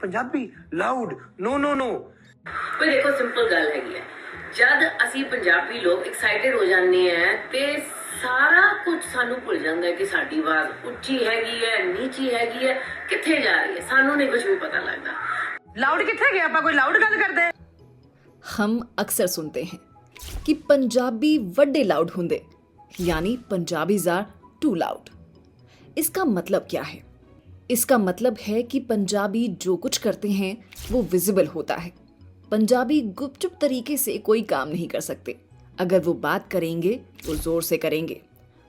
Punjabi loud no no no. ਕੋਈ ਦੇਖੋ simple ਗੱਲ ਹੈਗੀ ਹੈ, ਜਦ ਅਸੀਂ ਪੰਜਾਬੀ ਲੋਕ ਐਕਸਾਈਟਡ ਹੋ ਜਾਂਦੇ ਆ ਤੇ ਸਾਰਾ ਕੁਝ ਸਾਨੂੰ ਭੁੱਲ ਜਾਂਦਾ ਹੈ ਕਿ ਸਾਡੀ ਆਵਾਜ਼ ਉੱਚੀ ਹੈਗੀ ਹੈ, ਨੀਚੀ ਹੈਗੀ ਹੈ, ਕਿੱਥੇ ਜਾ ਰਹੀ ਹੈ, ਸਾਨੂੰ ਨਹੀਂ ਕੁਝ ਵੀ ਪਤਾ ਲੱਗਦਾ। ਲਾਊਡ ਕਿੱਥੇ ਗਿਆ? ਆਪਾਂ ਕੋਈ ਲਾਊਡ ਗੱਲ ਕਰਦੇ। हम अक्सर सुनते हैं कि पंजाबी वड्डे लाउड हुंदे, यानी पंजाबीज आर टू लाउड। इसका मतलब क्या है? इसका मतलब है कि पंजाबी जो कुछ करते हैं वो विजिबल होता है। पंजाबी गुपचुप तरीके से कोई काम नहीं कर सकते। अगर वो बात करेंगे तो जोर से करेंगे,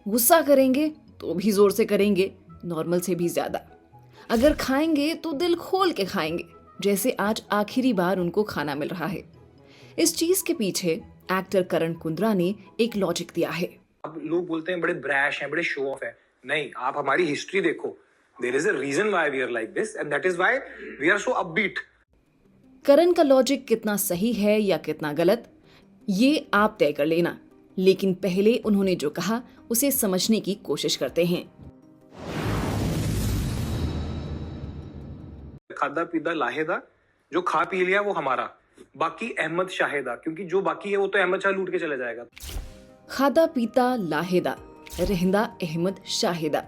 गुस्सा करेंगे तो भी जोर से करेंगे, नॉर्मल से भी ज्यादा। अगर खाएंगे तो दिल खोल के खाएंगे, जैसे आज आखिरी बार उनको खाना मिल रहा है। इस चीज के पीछे एक्टर करण कुंद्रा ने एक लॉजिक दिया है। अब लोग बोलते हैं बड़े ब्रैश हैं, बड़े शो ऑफ है। नहीं, आप हमारी हिस्ट्री देखो। There is a reason why we are like this and that is why we are so upbeat. Karan का लॉजिक कितना सही है या कितना गलत, ये आप तय कर लेना, लेकिन पहले उन्होंने जो कहा उसे समझने की कोशिश करते हैं। खादा पीदा लाहेदा, जो खा पी लिया वो हमारा, बाकी अहमद शाहिदा, क्योंकि जो बाकी है वो तो अहमद शाह लूट के चले जाएगा। खादा पीता लाहेदा, रहंदा अहमद शाहिदा।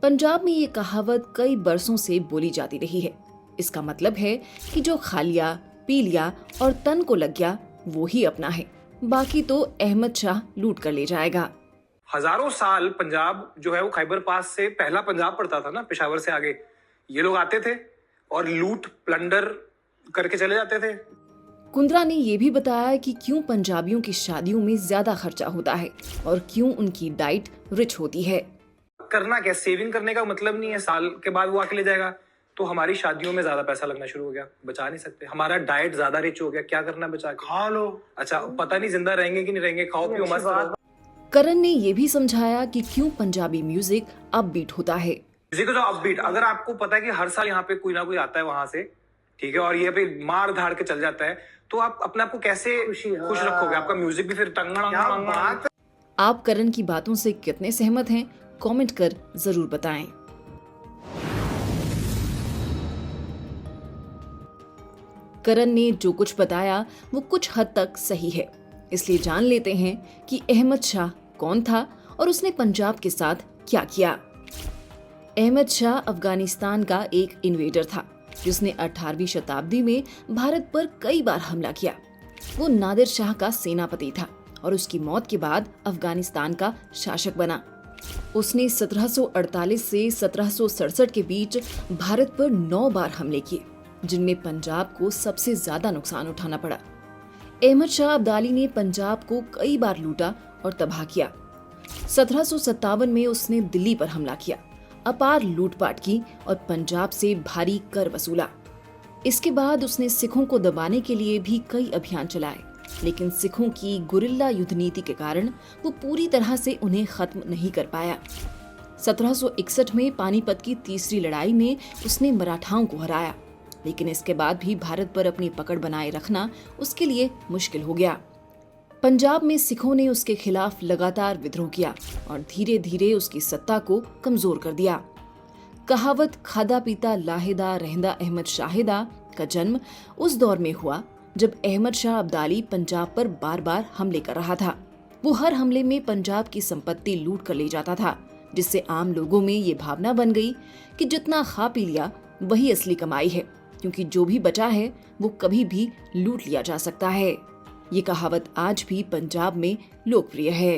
पंजाब में ये कहावत कई बरसों से बोली जाती रही है। इसका मतलब है कि जो खा लिया, पी लिया और तन को लग गया वो ही अपना है, बाकी तो अहमद शाह लूट कर ले जाएगा। हजारों साल पंजाब जो है वो खैबर पास से पहला पंजाब पड़ता था ना, पेशावर से आगे। ये लोग आते थे और लूट प्लंडर करके चले जाते थे। कुंद्रा ने यह भी बताया कि क्यों पंजाबियों की शादियों में ज्यादा खर्चा होता है और क्यों उनकी डाइट रिच होती है। करना क्या, सेविंग करने का मतलब नहीं है साल के बाद वो आके ले जाएगा। तो हमारी शादियों में ज्यादा पैसा लगना शुरू हो गया, बचा नहीं सकते। हमारा डाइट ज्यादा रिच हो गया, क्या करना बचा के? खा लो। अच्छा, पता नहीं जिंदा रहेंगे कि नहीं रहेंगे, खाओ पियो मस्त रहो। करण ने यह भी समझाया कि क्यों पंजाबी म्यूजिक अपबीट होता है। म्यूजिक जो अपबीट, अगर आपको पता है कि हर साल यहाँ पे कोई ना कोई आता है वहां से, ठीक है, और ये पे मार धाड़ के चल जाता है, तो आप अपने आप को कैसे खुश रखोगे? आपका म्यूजिक भी फिर टंगना। आप करण की बातों से कितने सहमत हैं, कमेंट कर जरूर बताएं। करण ने जो कुछ बताया वो कुछ हद तक सही है, इसलिए जान लेते हैं कि अहमद शाह कौन था और उसने पंजाब के साथ क्या किया। अहमद शाह अफगानिस्तान का एक इन्वेडर था जिसने 18वीं शताब्दी में भारत पर कई बार हमला किया। वो नादिर शाह का सेनापति था और उसकी मौत के बाद अफगानिस्तान का शासक बना। उसने 1748 से 1767 के बीच भारत पर 9 बार हमले किए, जिनमें पंजाब को सबसे ज्यादा नुकसान उठाना पड़ा। अहमद शाह अब्दाली ने पंजाब को कई बार लूटा और तबाह किया। 1757 में उसने दिल्ली पर हमला किया, अपार लूटपाट की और पंजाब से भारी कर वसूला। इसके बाद उसने सिखों को दबाने के लिए भी कई अभियान चलाए, लेकिन सिखों की गुरिल्ला युद्ध नीति के कारण वो पूरी तरह से उन्हें खत्म नहीं कर पाया। 1761 में पानीपत की तीसरी लड़ाई में उसने मराठाओं को हराया, लेकिन इसके बाद भी भारत पर अपनी पकड़ बनाए रखना उसके लिए मुश्किल हो गया। पंजाब में सिखों ने उसके खिलाफ लगातार विद्रोह किया और धीरे धीरे उसकी सत्ता को कमजोर कर दिया। कहावत खादा पीता लाहेदा रहंदा अहमद शाहिदा का जन्म उस दौर में हुआ जब अहमद शाह अब्दाली पंजाब पर बार बार हमले कर रहा था। वो हर हमले में पंजाब की संपत्ति लूट कर ले जाता था, जिससे आम लोगों में ये भावना बन गई कि जितना खा पी लिया वही असली कमाई है, क्योंकि जो भी बचा है वो कभी भी लूट लिया जा सकता है। ये कहावत आज भी पंजाब में लोकप्रिय है।